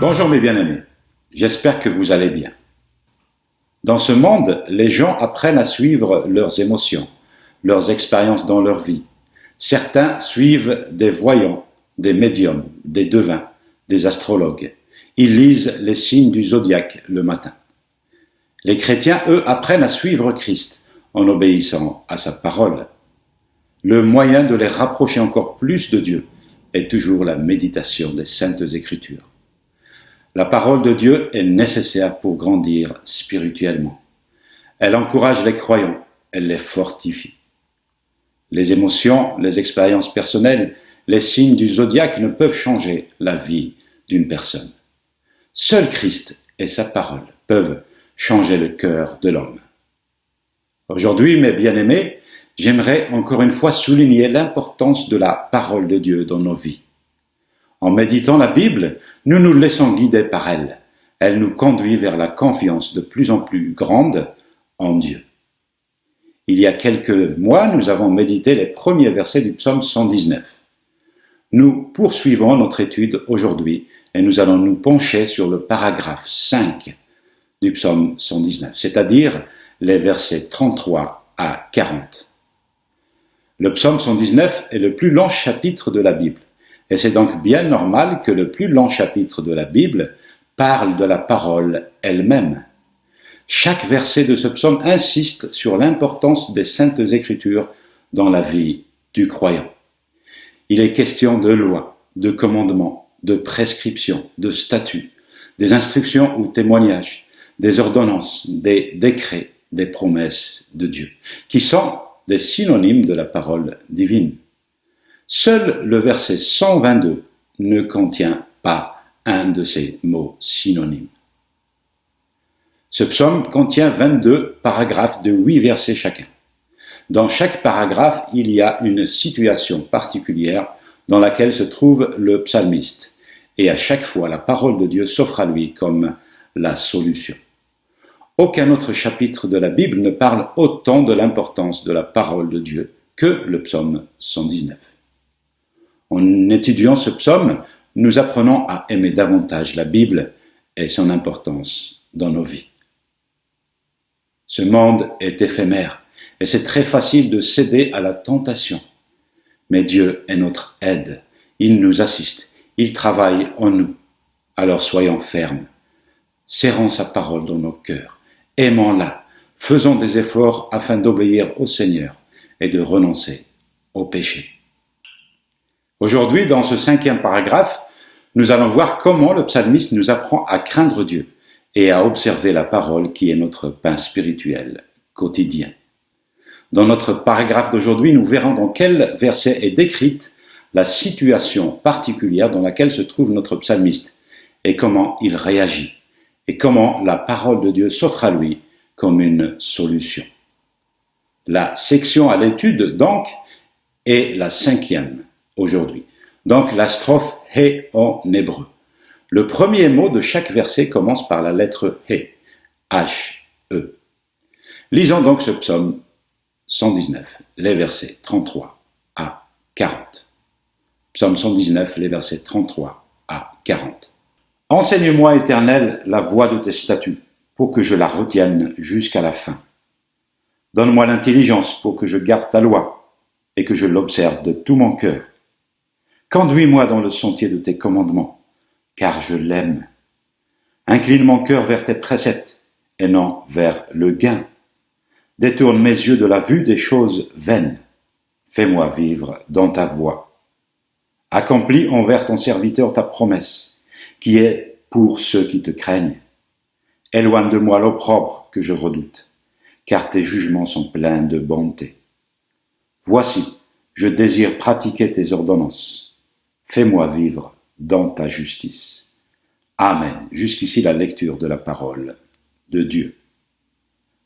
Bonjour mes bien-aimés, j'espère que vous allez bien. Dans ce monde, les gens apprennent à suivre leurs émotions, leurs expériences dans leur vie. Certains suivent des voyants, des médiums, des devins, des astrologues. Ils lisent les signes du zodiaque le matin. Les chrétiens, eux, apprennent à suivre Christ en obéissant à sa parole. Le moyen de les rapprocher encore plus de Dieu est toujours la méditation des Saintes Écritures. La parole de Dieu est nécessaire pour grandir spirituellement. Elle encourage les croyants, elle les fortifie. Les émotions, les expériences personnelles, les signes du zodiaque ne peuvent changer la vie d'une personne. Seul Christ et sa parole peuvent changer le cœur de l'homme. Aujourd'hui, mes bien-aimés, j'aimerais encore une fois souligner l'importance de la parole de Dieu dans nos vies. En méditant la Bible, nous nous laissons guider par elle. Elle nous conduit vers la confiance de plus en plus grande en Dieu. Il y a quelques mois, nous avons médité les premiers versets du psaume 119. Nous poursuivons notre étude aujourd'hui et nous allons nous pencher sur le paragraphe 5 du psaume 119, c'est-à-dire les versets 33 à 40. Le psaume 119 est le plus long chapitre de la Bible. Et c'est donc bien normal que le plus long chapitre de la Bible parle de la parole elle-même. Chaque verset de ce psaume insiste sur l'importance des Saintes Écritures dans la vie du croyant. Il est question de lois, de commandements, de prescriptions, de statuts, des instructions ou témoignages, des ordonnances, des décrets, des promesses de Dieu, qui sont des synonymes de la parole divine. Seul le verset 122 ne contient pas un de ces mots synonymes. Ce psaume contient 22 paragraphes de 8 versets chacun. Dans chaque paragraphe, il y a une situation particulière dans laquelle se trouve le psalmiste, et à chaque fois, la parole de Dieu s'offre à lui comme la solution. Aucun autre chapitre de la Bible ne parle autant de l'importance de la parole de Dieu que le psaume 119. En étudiant ce psaume, nous apprenons à aimer davantage la Bible et son importance dans nos vies. Ce monde est éphémère et c'est très facile de céder à la tentation. Mais Dieu est notre aide, il nous assiste, il travaille en nous. Alors soyons fermes, serrons sa parole dans nos cœurs, aimons-la, faisons des efforts afin d'obéir au Seigneur et de renoncer au péché. Aujourd'hui, dans ce 5e paragraphe, nous allons voir comment le psalmiste nous apprend à craindre Dieu et à observer la parole qui est notre pain spirituel quotidien. Dans notre paragraphe d'aujourd'hui, nous verrons dans quel verset est décrite la situation particulière dans laquelle se trouve notre psalmiste et comment il réagit et comment la parole de Dieu s'offre à lui comme une solution. La section à l'étude, donc, est la 5e aujourd'hui. Donc la strophe He en hébreu. Le premier mot de chaque verset commence par la lettre He, H-E. Lisons donc ce psaume 119, les versets 33 à 40. Psaume 119, les versets 33 à 40. Enseigne-moi, Éternel, la voie de tes statuts, pour que je la retienne jusqu'à la fin. Donne-moi l'intelligence pour que je garde ta loi et que je l'observe de tout mon cœur. Conduis-moi dans le sentier de tes commandements, car je l'aime. Incline mon cœur vers tes préceptes, et non vers le gain. Détourne mes yeux de la vue des choses vaines. Fais-moi vivre dans ta voie. Accomplis envers ton serviteur ta promesse, qui est pour ceux qui te craignent. Éloigne de moi l'opprobre que je redoute, car tes jugements sont pleins de bonté. Voici, je désire pratiquer tes ordonnances. Fais-moi vivre dans ta justice. Amen. Jusqu'ici la lecture de la parole de Dieu.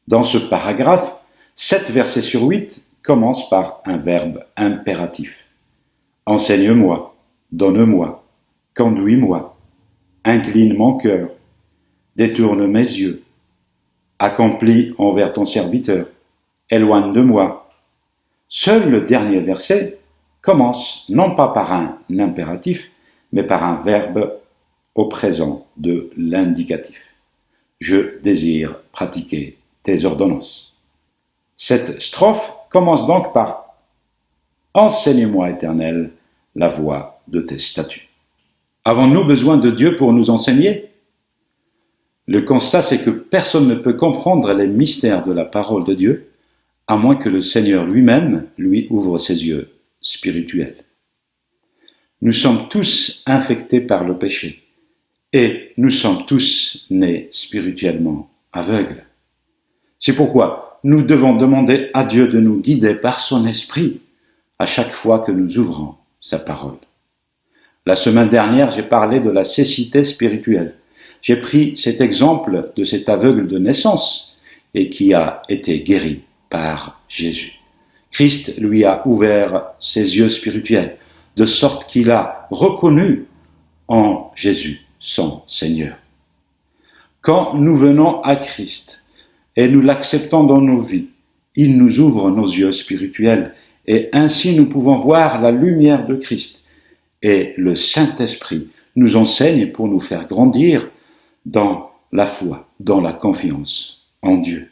Dans ce paragraphe, 7 versets sur 8 commencent par un verbe impératif. Enseigne-moi, donne-moi, conduis-moi, incline mon cœur, détourne mes yeux, accomplis envers ton serviteur, éloigne de moi. Seul le dernier verset commence non pas par un impératif, mais par un verbe au présent de l'indicatif. Je désire pratiquer tes ordonnances. Cette strophe commence donc par « Enseigne-moi, Éternel, la voie de tes statuts ». Avons-nous besoin de Dieu pour nous enseigner ? Le constat, c'est que personne ne peut comprendre les mystères de la parole de Dieu, à moins que le Seigneur lui-même lui ouvre ses yeux spirituels. Nous sommes tous infectés par le péché, et nous sommes tous nés spirituellement aveugles. C'est pourquoi nous devons demander à Dieu de nous guider par son esprit à chaque fois que nous ouvrons sa parole. La semaine dernière, j'ai parlé de la cécité spirituelle. J'ai pris cet exemple de cet aveugle de naissance et qui a été guéri par Jésus. Christ lui a ouvert ses yeux spirituels, de sorte qu'il a reconnu en Jésus son Seigneur. Quand nous venons à Christ et nous l'acceptons dans nos vies, il nous ouvre nos yeux spirituels et ainsi nous pouvons voir la lumière de Christ. Et le Saint-Esprit nous enseigne pour nous faire grandir dans la foi, dans la confiance en Dieu.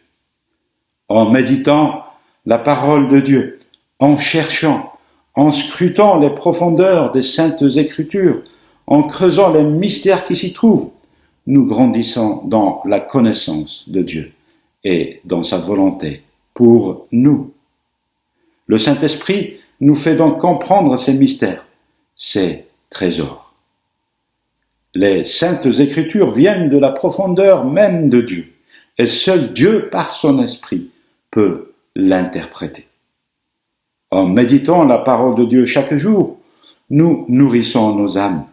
En méditant la parole de Dieu, en cherchant, en scrutant les profondeurs des saintes Écritures, en creusant les mystères qui s'y trouvent, nous grandissons dans la connaissance de Dieu et dans sa volonté pour nous. Le Saint-Esprit nous fait donc comprendre ces mystères, ces trésors. Les saintes Écritures viennent de la profondeur même de Dieu, et seul Dieu, par son Esprit, peut l'interpréter. En méditant la parole de Dieu chaque jour, nous nourrissons nos âmes.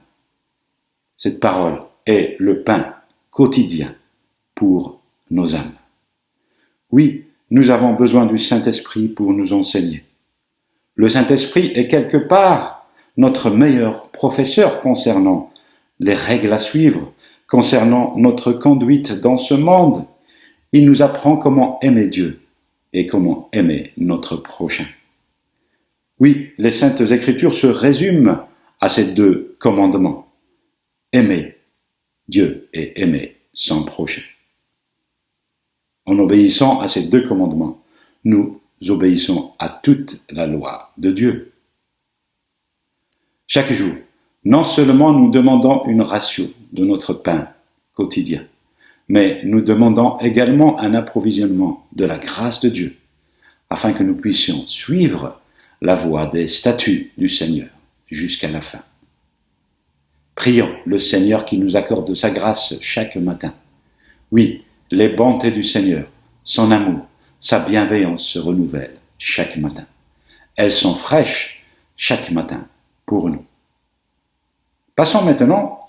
Cette parole est le pain quotidien pour nos âmes. Oui, nous avons besoin du Saint-Esprit pour nous enseigner. Le Saint-Esprit est quelque part notre meilleur professeur concernant les règles à suivre, concernant notre conduite dans ce monde. Il nous apprend comment aimer Dieu et comment aimer notre prochain. Oui, les saintes Écritures se résument à ces deux commandements. Aimer Dieu et aimer son prochain. En obéissant à ces deux commandements, nous obéissons à toute la loi de Dieu. Chaque jour, non seulement nous demandons une ration de notre pain quotidien, mais nous demandons également un approvisionnement de la grâce de Dieu, afin que nous puissions suivre la voie des statuts du Seigneur jusqu'à la fin. Prions le Seigneur qui nous accorde sa grâce chaque matin. Oui, les bontés du Seigneur, son amour, sa bienveillance se renouvellent chaque matin. Elles sont fraîches chaque matin pour nous. Passons maintenant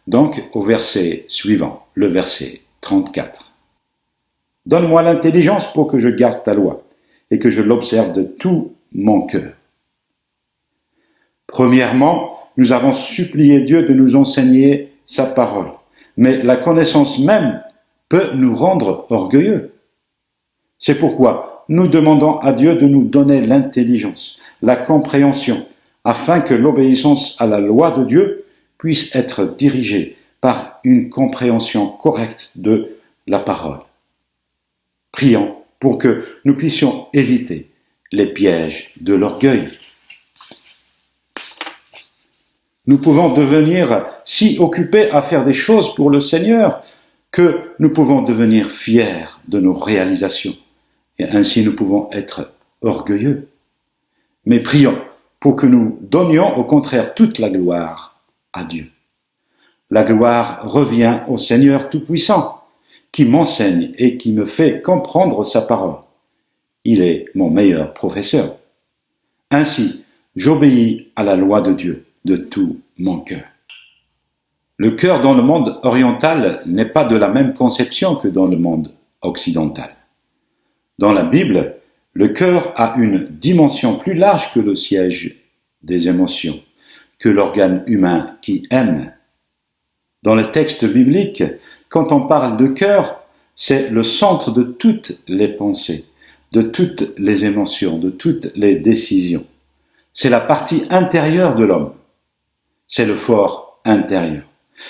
donc au verset suivant, le verset 34. Donne-moi l'intelligence pour que je garde ta loi et que je l'observe de tout mon cœur. Premièrement, nous avons supplié Dieu de nous enseigner sa parole, mais la connaissance même peut nous rendre orgueilleux. C'est pourquoi nous demandons à Dieu de nous donner l'intelligence, la compréhension, afin que l'obéissance à la loi de Dieu puisse être dirigée par une compréhension correcte de la parole. Prions pour que nous puissions éviter les pièges de l'orgueil. Nous pouvons devenir si occupés à faire des choses pour le Seigneur que nous pouvons devenir fiers de nos réalisations. Et ainsi nous pouvons être orgueilleux. Mais prions pour que nous donnions au contraire toute la gloire à Dieu. La gloire revient au Seigneur Tout-Puissant, qui m'enseigne et qui me fait comprendre sa parole. Il est mon meilleur professeur. Ainsi, j'obéis à la loi de Dieu de tout mon cœur. Le cœur dans le monde oriental n'est pas de la même conception que dans le monde occidental. Dans la Bible, le cœur a une dimension plus large que le siège des émotions, que l'organe humain qui aime. Dans le texte biblique, quand on parle de cœur, c'est le centre de toutes les pensées, de toutes les émotions, de toutes les décisions. C'est la partie intérieure de l'homme. C'est le fort intérieur.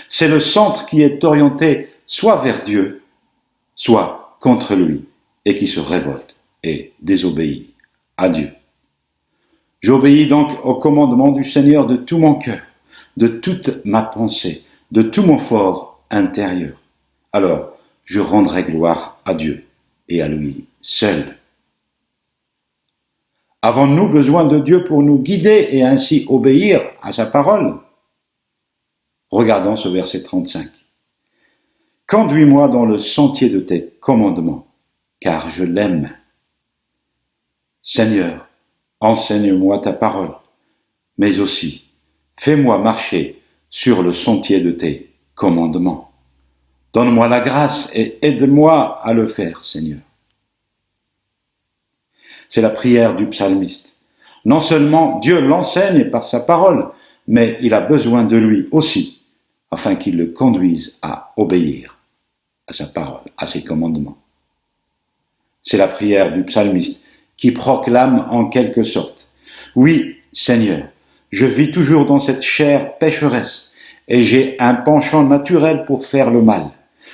C'est le centre qui est orienté soit vers Dieu, soit contre lui, et qui se révolte et désobéit à Dieu. J'obéis donc au commandement du Seigneur de tout mon cœur, de toute ma pensée, de tout mon fort intérieur. Alors, je rendrai gloire à Dieu et à lui seul. Avons-nous besoin de Dieu pour nous guider et ainsi obéir à sa parole? Regardons ce verset 35. Conduis-moi dans le sentier de tes commandements, car je l'aime. Seigneur, enseigne-moi ta parole, mais aussi fais-moi marcher sur le sentier de tes commandements. Donne-moi la grâce et aide-moi à le faire, Seigneur. C'est la prière du psalmiste. Non seulement Dieu l'enseigne par sa parole, mais il a besoin de lui aussi, afin qu'il le conduise à obéir à sa parole, à ses commandements. C'est la prière du psalmiste qui proclame en quelque sorte: oui, Seigneur, je vis toujours dans cette chair pécheresse et j'ai un penchant naturel pour faire le mal.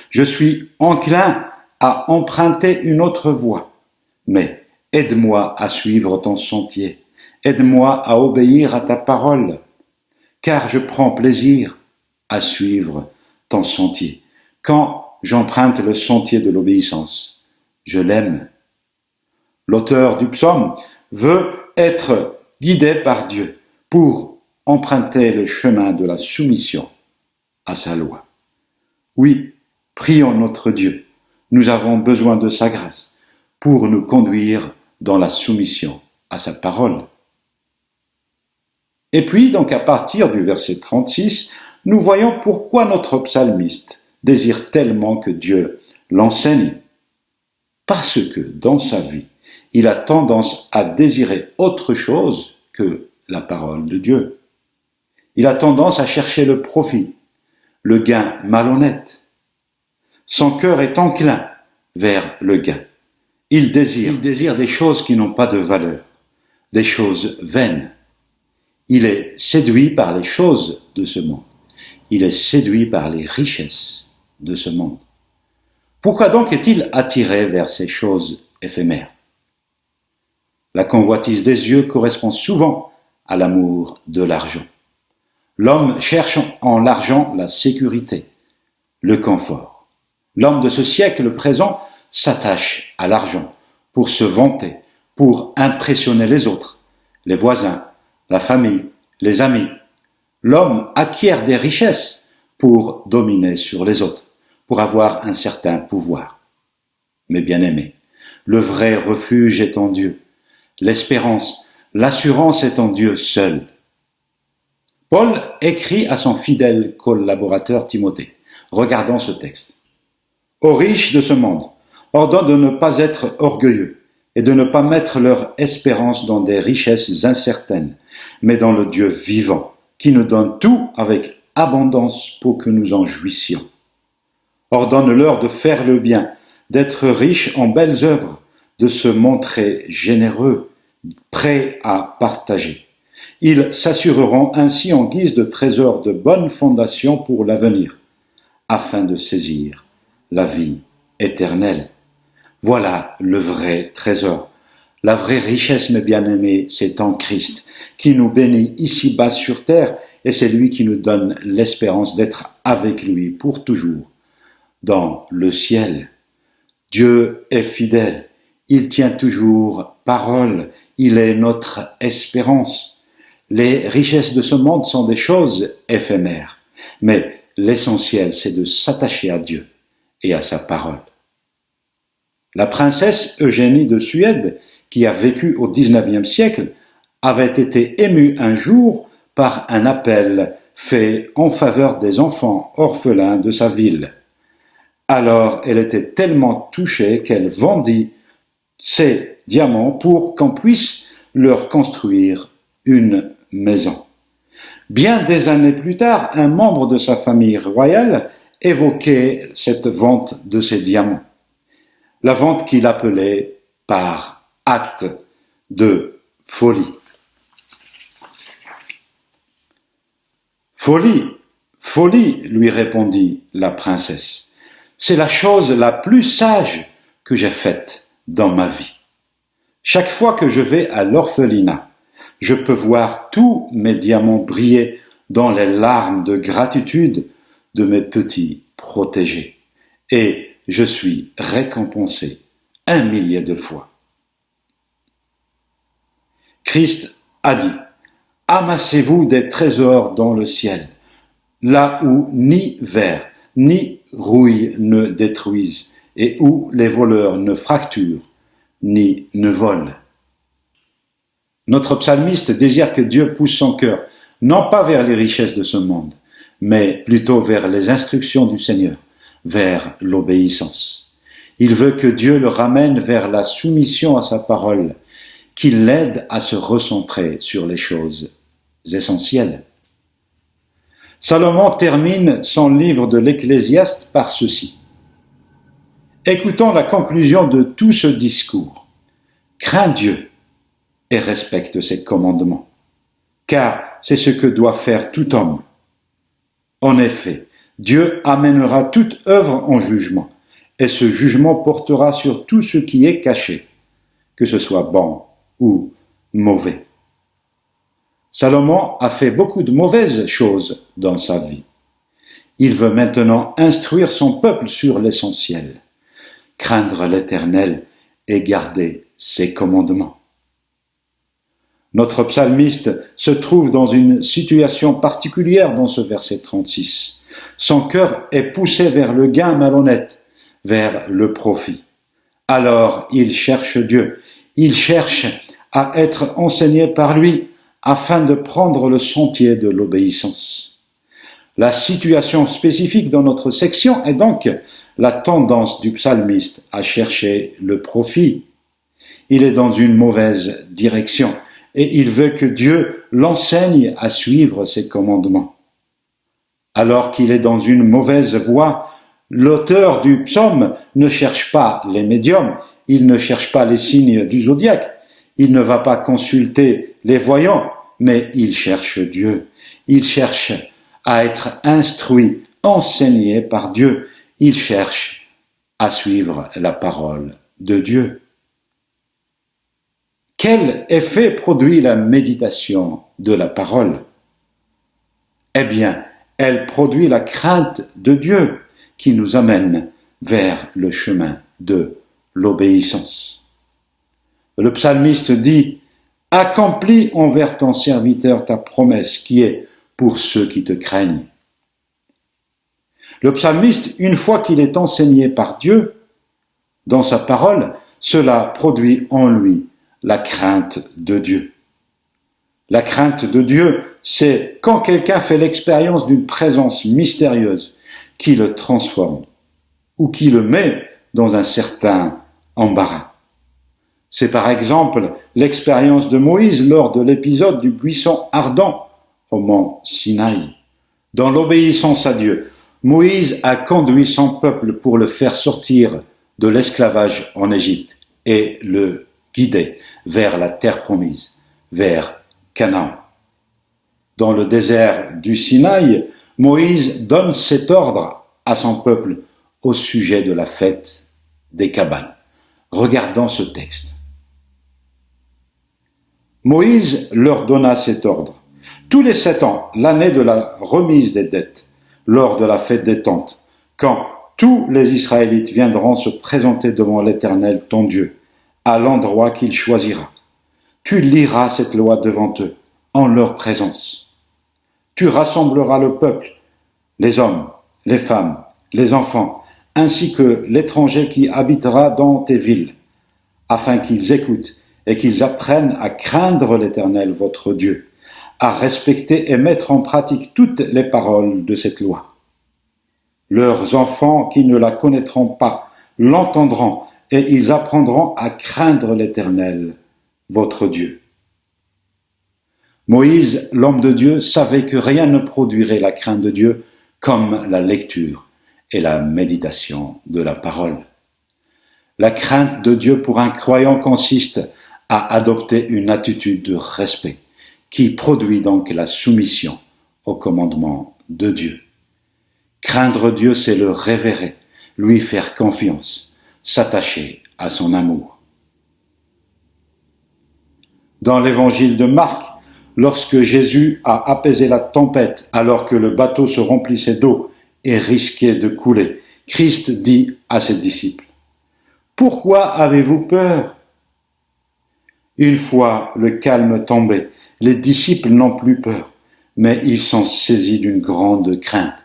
Je suis enclin à emprunter une autre voie, mais aide-moi à suivre ton sentier, aide-moi à obéir à ta parole, car je prends plaisir à suivre ton sentier. Quand j'emprunte le sentier de l'obéissance, je l'aime. L'auteur du psaume veut être guidé par Dieu pour emprunter le chemin de la soumission à sa loi. Oui, prions notre Dieu. Nous avons besoin de sa grâce pour nous conduire dans la soumission à sa parole. Et puis, donc, à partir du verset 36, nous voyons pourquoi notre psalmiste désire tellement que Dieu l'enseigne. Parce que, dans sa vie, il a tendance à désirer autre chose que la parole de Dieu. Il a tendance à chercher le profit, le gain malhonnête. Son cœur est enclin vers le gain. Il désire des choses qui n'ont pas de valeur, des choses vaines. Il est séduit par les choses de ce monde. Il est séduit par les richesses de ce monde. Pourquoi donc est-il attiré vers ces choses éphémères? La convoitise des yeux correspond souvent à l'amour de l'argent. L'homme cherche en l'argent la sécurité, le confort. L'homme de ce siècle présent s'attache à l'argent pour se vanter, pour impressionner les autres, les voisins, la famille, les amis. L'homme acquiert des richesses pour dominer sur les autres, pour avoir un certain pouvoir. Mais bien aimé, le vrai refuge est en Dieu. L'espérance, l'assurance est en Dieu seul. Paul écrit à son fidèle collaborateur Timothée. Regardons ce texte. Aux riches de ce monde, ordonne de ne pas être orgueilleux et de ne pas mettre leur espérance dans des richesses incertaines, mais dans le Dieu vivant, qui nous donne tout avec abondance pour que nous en jouissions. Ordonne-leur de faire le bien, d'être riches en belles œuvres, de se montrer généreux, prêts à partager. Ils s'assureront ainsi en guise de trésor de bonnes fondations pour l'avenir, afin de saisir la vie éternelle. Voilà le vrai trésor. La vraie richesse, mes bien-aimés, c'est en Christ, qui nous bénit ici-bas sur terre, et c'est lui qui nous donne l'espérance d'être avec lui pour toujours, dans le ciel. Dieu est fidèle, il tient toujours parole, il est notre espérance. Les richesses de ce monde sont des choses éphémères, mais l'essentiel, c'est de s'attacher à Dieu et à sa parole. La princesse Eugénie de Suède, qui a vécu au XIXe siècle, avait été émue un jour par un appel fait en faveur des enfants orphelins de sa ville. Alors elle était tellement touchée qu'elle vendit ses diamants pour qu'on puisse leur construire une maison. Bien des années plus tard, un membre de sa famille royale évoquait cette vente de ces diamants. La vente qu'il appelait par acte de folie. Folie, lui répondit la princesse. C'est la chose la plus sage que j'ai faite dans ma vie. Chaque fois que je vais à l'orphelinat, je peux voir tous mes diamants briller dans les larmes de gratitude de mes petits protégés. Et je suis récompensé 1 millier de fois. Christ a dit, amassez-vous des trésors dans le ciel, là où ni ver ni rouille ne détruisent, et où les voleurs ne fracturent ni ne volent. Notre psalmiste désire que Dieu pousse son cœur, non pas vers les richesses de ce monde, mais plutôt vers les instructions du Seigneur, vers l'obéissance. Il veut que Dieu le ramène vers la soumission à sa parole, qu'il l'aide à se recentrer sur les choses essentielles. Salomon termine son livre de l'Ecclésiaste par ceci. Écoutons la conclusion de tout ce discours. Crains Dieu et respecte ses commandements, car c'est ce que doit faire tout homme. En effet, Dieu amènera toute œuvre en jugement, et ce jugement portera sur tout ce qui est caché, que ce soit bon ou mauvais. Salomon a fait beaucoup de mauvaises choses dans sa vie. Il veut maintenant instruire son peuple sur l'essentiel, craindre l'Éternel et garder ses commandements. Notre psalmiste se trouve dans une situation particulière dans ce verset 36. Son cœur est poussé vers le gain malhonnête, vers le profit. Alors il cherche Dieu, il cherche à être enseigné par lui afin de prendre le sentier de l'obéissance. La situation spécifique dans notre section est donc la tendance du psalmiste à chercher le profit. Il est dans une mauvaise direction et il veut que Dieu l'enseigne à suivre ses commandements. Alors qu'il est dans une mauvaise voie, l'auteur du psaume ne cherche pas les médiums, il ne cherche pas les signes du zodiaque, il ne va pas consulter les voyants, mais il cherche Dieu. Il cherche à être instruit, enseigné par Dieu. Il cherche à suivre la parole de Dieu. Quel effet produit la méditation de la parole? Eh bien, elle produit la crainte de Dieu qui nous amène vers le chemin de l'obéissance. Le psalmiste dit « Accomplis envers ton serviteur ta promesse qui est pour ceux qui te craignent. » Le psalmiste, une fois qu'il est enseigné par Dieu, dans sa parole, cela produit en lui la crainte de Dieu. La crainte de Dieu, c'est quand quelqu'un fait l'expérience d'une présence mystérieuse qui le transforme ou qui le met dans un certain embarras. C'est par exemple l'expérience de Moïse lors de l'épisode du buisson ardent au mont Sinaï. Dans l'obéissance à Dieu, Moïse a conduit son peuple pour le faire sortir de l'esclavage en Égypte et le guider vers la terre promise, vers Canaan. Dans le désert du Sinaï, Moïse donne cet ordre à son peuple au sujet de la fête des cabanes. Regardons ce texte. Moïse leur donna cet ordre. Tous les 7 ans, l'année de la remise des dettes, lors de la fête des tentes, quand tous les Israélites viendront se présenter devant l'Éternel ton Dieu, à l'endroit qu'il choisira. Tu liras cette loi devant eux, en leur présence. Tu rassembleras le peuple, les hommes, les femmes, les enfants, ainsi que l'étranger qui habitera dans tes villes, afin qu'ils écoutent et qu'ils apprennent à craindre l'Éternel votre Dieu, à respecter et mettre en pratique toutes les paroles de cette loi. Leurs enfants qui ne la connaîtront pas l'entendront et ils apprendront à craindre l'Éternel, votre Dieu. Moïse, l'homme de Dieu, savait que rien ne produirait la crainte de Dieu comme la lecture et la méditation de la parole. La crainte de Dieu pour un croyant consiste à adopter une attitude de respect qui produit donc la soumission au commandement de Dieu. Craindre Dieu, c'est le révérer, lui faire confiance, s'attacher à son amour. Dans l'évangile de Marc, lorsque Jésus a apaisé la tempête alors que le bateau se remplissait d'eau et risquait de couler, Christ dit à ses disciples, « Pourquoi avez-vous peur ?» Une fois le calme tombé, les disciples n'ont plus peur, mais ils sont saisis d'une grande crainte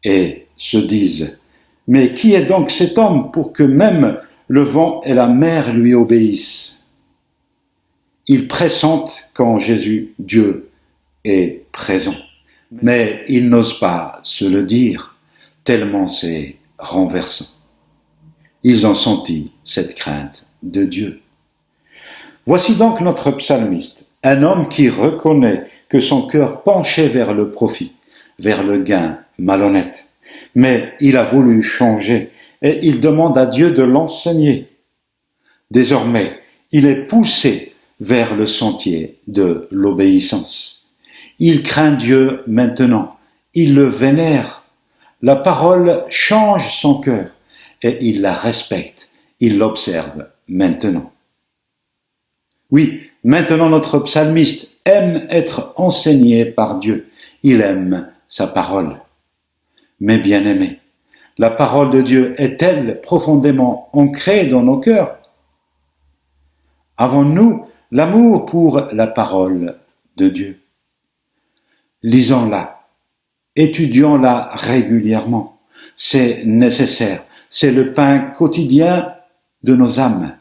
et se disent « Mais qui est donc cet homme pour que même le vent et la mer lui obéissent ?» Ils pressentent qu'en Jésus, Dieu est présent. Mais ils n'osent pas se le dire, tellement c'est renversant. Ils ont senti cette crainte de Dieu. Voici donc notre psalmiste, un homme qui reconnaît que son cœur penchait vers le profit, vers le gain malhonnête. Mais il a voulu changer et il demande à Dieu de l'enseigner. Désormais, il est poussé vers le sentier de l'obéissance. Il craint Dieu maintenant, il le vénère. La parole change son cœur et il la respecte, il l'observe maintenant. Oui, maintenant notre psalmiste aime être enseigné par Dieu, il aime sa parole. Mais bien-aimés, la parole de Dieu est-elle profondément ancrée dans nos cœurs? Avons-nous l'amour pour la parole de Dieu? Lisons-la, étudions-la régulièrement. C'est nécessaire, c'est le pain quotidien de nos âmes.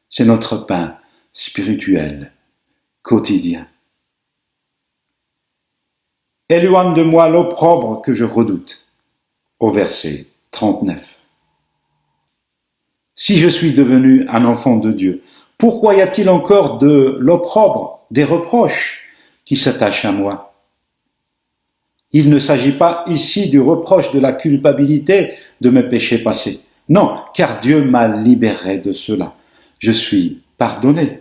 C'est notre pain spirituel quotidien. Éloigne de moi l'opprobre que je redoute. Au verset 39. Si je suis devenu un enfant de Dieu, pourquoi y a-t-il encore de l'opprobre, des reproches qui s'attachent à moi? Il ne s'agit pas ici du reproche de la culpabilité de mes péchés passés. Non, car Dieu m'a libéré de cela. Je suis pardonné.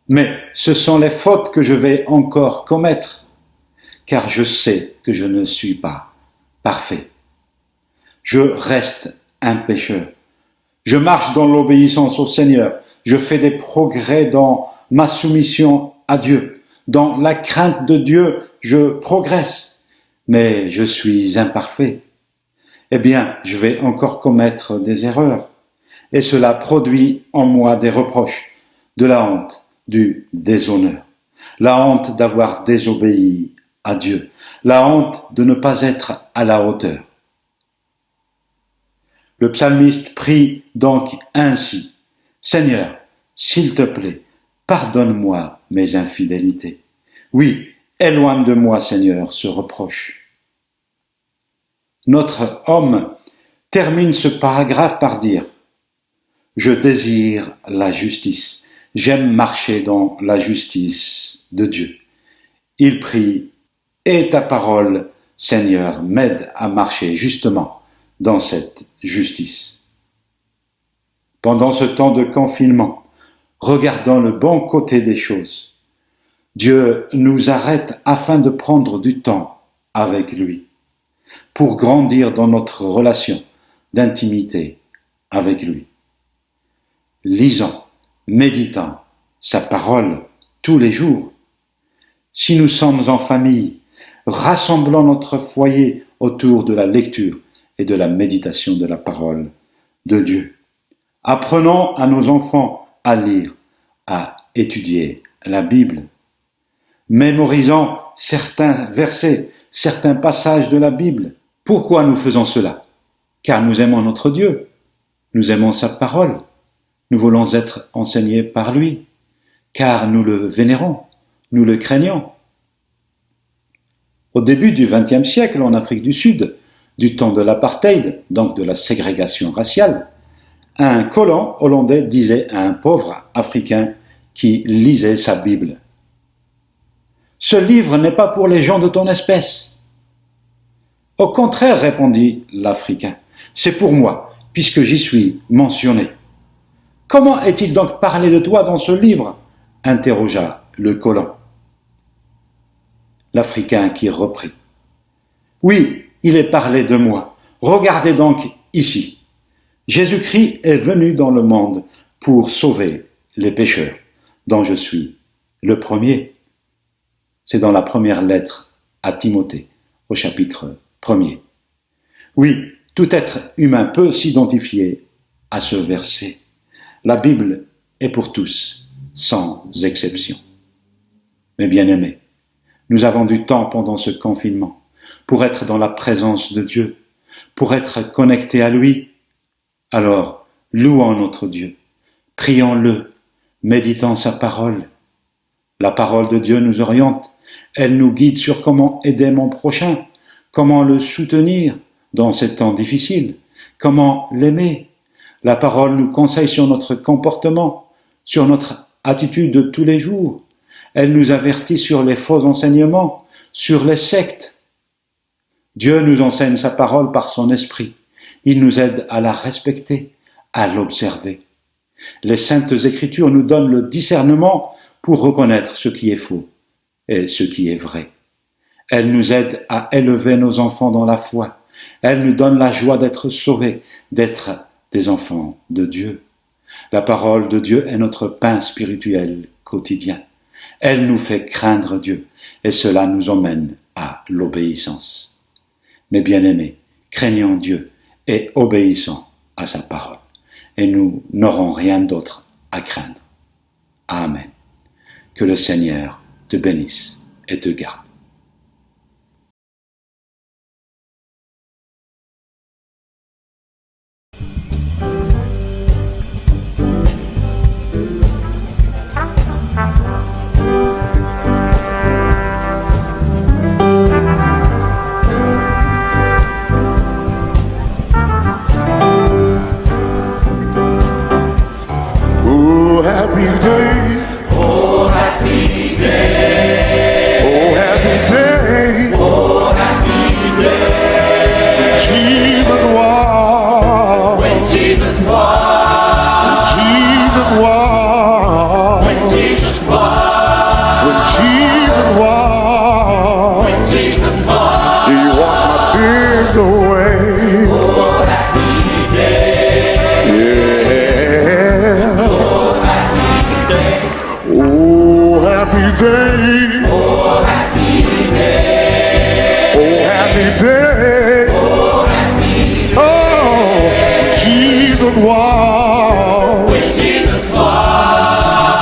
Mais ce sont les fautes que je vais encore commettre, car je sais que je ne suis pas parfait. Je reste un pécheur. Je marche dans l'obéissance au Seigneur. Je fais des progrès dans ma soumission à Dieu. Dans la crainte de Dieu, je progresse. Mais je suis imparfait. Eh bien, je vais encore commettre des erreurs. Et cela produit en moi des reproches, de la honte, du déshonneur. La honte d'avoir désobéi à Dieu. La honte de ne pas être à la hauteur. Le psalmiste prie donc ainsi. Seigneur, s'il te plaît, pardonne-moi mes infidélités. Oui, éloigne de moi, Seigneur, ce reproche. Notre homme termine ce paragraphe par dire « Je désire la justice. J'aime marcher dans la justice de Dieu. » Il prie « Et ta parole, Seigneur, m'aide à marcher justement dans cette justice. » Pendant ce temps de confinement, regardons le bon côté des choses. Dieu nous arrête afin de prendre du temps avec lui, pour grandir dans notre relation d'intimité avec lui. Lisons, méditons sa parole tous les jours. Si nous sommes en famille, rassemblons notre foyer autour de la lecture et de la méditation de la parole de Dieu. Apprenons à nos enfants à lire, à étudier la Bible. Mémorisons certains versets, certains passages de la Bible. Pourquoi nous faisons cela? Car nous aimons notre Dieu, nous aimons sa parole, nous voulons être enseignés par lui, car nous le vénérons, nous le craignons. Au début du XXe siècle, en Afrique du Sud, du temps de l'apartheid, donc de la ségrégation raciale, un colon hollandais disait à un pauvre Africain qui lisait sa Bible: « Ce livre n'est pas pour les gens de ton espèce. » « Au contraire, répondit l'Africain, c'est pour moi, puisque j'y suis mentionné. »« Comment est-il donc parlé de toi dans ce livre ?» interrogea le colon. L'Africain qui reprit: « Oui, il est parlé de moi. Regardez donc ici. Jésus-Christ est venu dans le monde pour sauver les pécheurs, dont je suis le premier. C'est dans la première lettre à Timothée, au chapitre 1er. Oui, tout être humain peut s'identifier à ce verset. La Bible est pour tous, sans exception. Mes bien-aimés, nous avons du temps pendant ce confinement pour être dans la présence de Dieu, pour être connectés à lui. Alors, louons notre Dieu, prions-le, méditons sa parole. La parole de Dieu nous oriente, elle nous guide sur comment aider mon prochain, comment le soutenir dans ces temps difficiles, comment l'aimer. La parole nous conseille sur notre comportement, sur notre attitude de tous les jours. Elle nous avertit sur les faux enseignements, sur les sectes. Dieu nous enseigne sa parole par son esprit. Il nous aide à la respecter, à l'observer. Les saintes écritures nous donnent le discernement pour reconnaître ce qui est faux et ce qui est vrai. Elles nous aident à élever nos enfants dans la foi. Elles nous donnent la joie d'être sauvés, d'être des enfants de Dieu. La parole de Dieu est notre pain spirituel quotidien. Elle nous fait craindre Dieu et cela nous emmène à l'obéissance. Mes bien-aimés, craignons Dieu et obéissons à sa parole. Et nous n'aurons rien d'autre à craindre. Amen. Que le Seigneur te bénisse et te garde. Happy day, oh happy day, oh happy day, oh happy day. Jesus walked, when Jesus walked, Jesus walked, when Jesus walked, when Jesus walked, when Jesus walked, He washed my sins away. Oh happy day, yeah. Oh happy day, oh happy day, oh happy day, oh happy day. Oh, Jesus walked, when Jesus walked,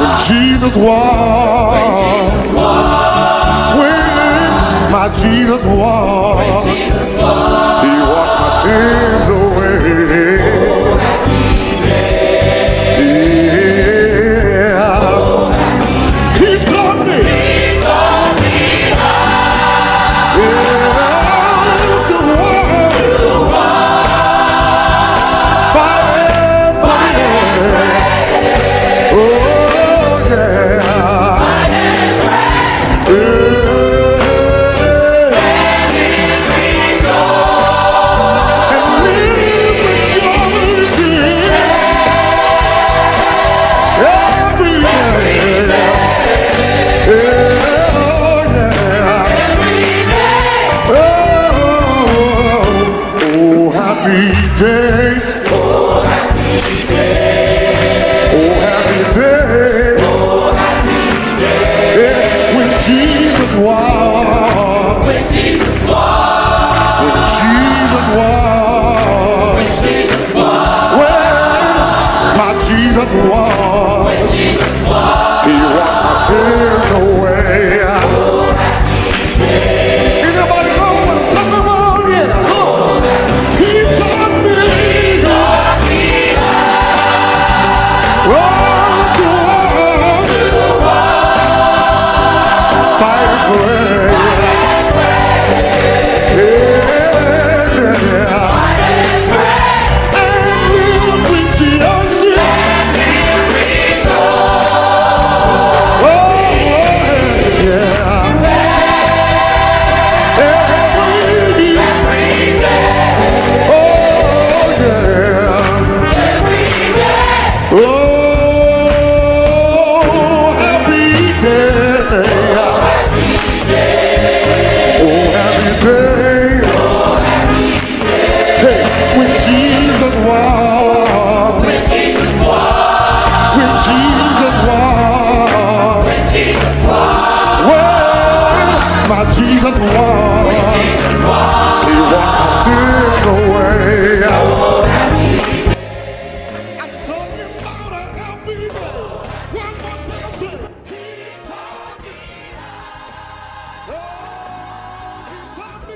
when Jesus walked, when Jesus walked, when my Jesus walked, when Jesus walked, He washed my sins away. Oh happy day. Day. Oh happy day, oh happy day, oh happy day. Yeah. When Jesus walked, when Jesus walked, when Jesus walked, when Jesus walked, when my Jesus walked.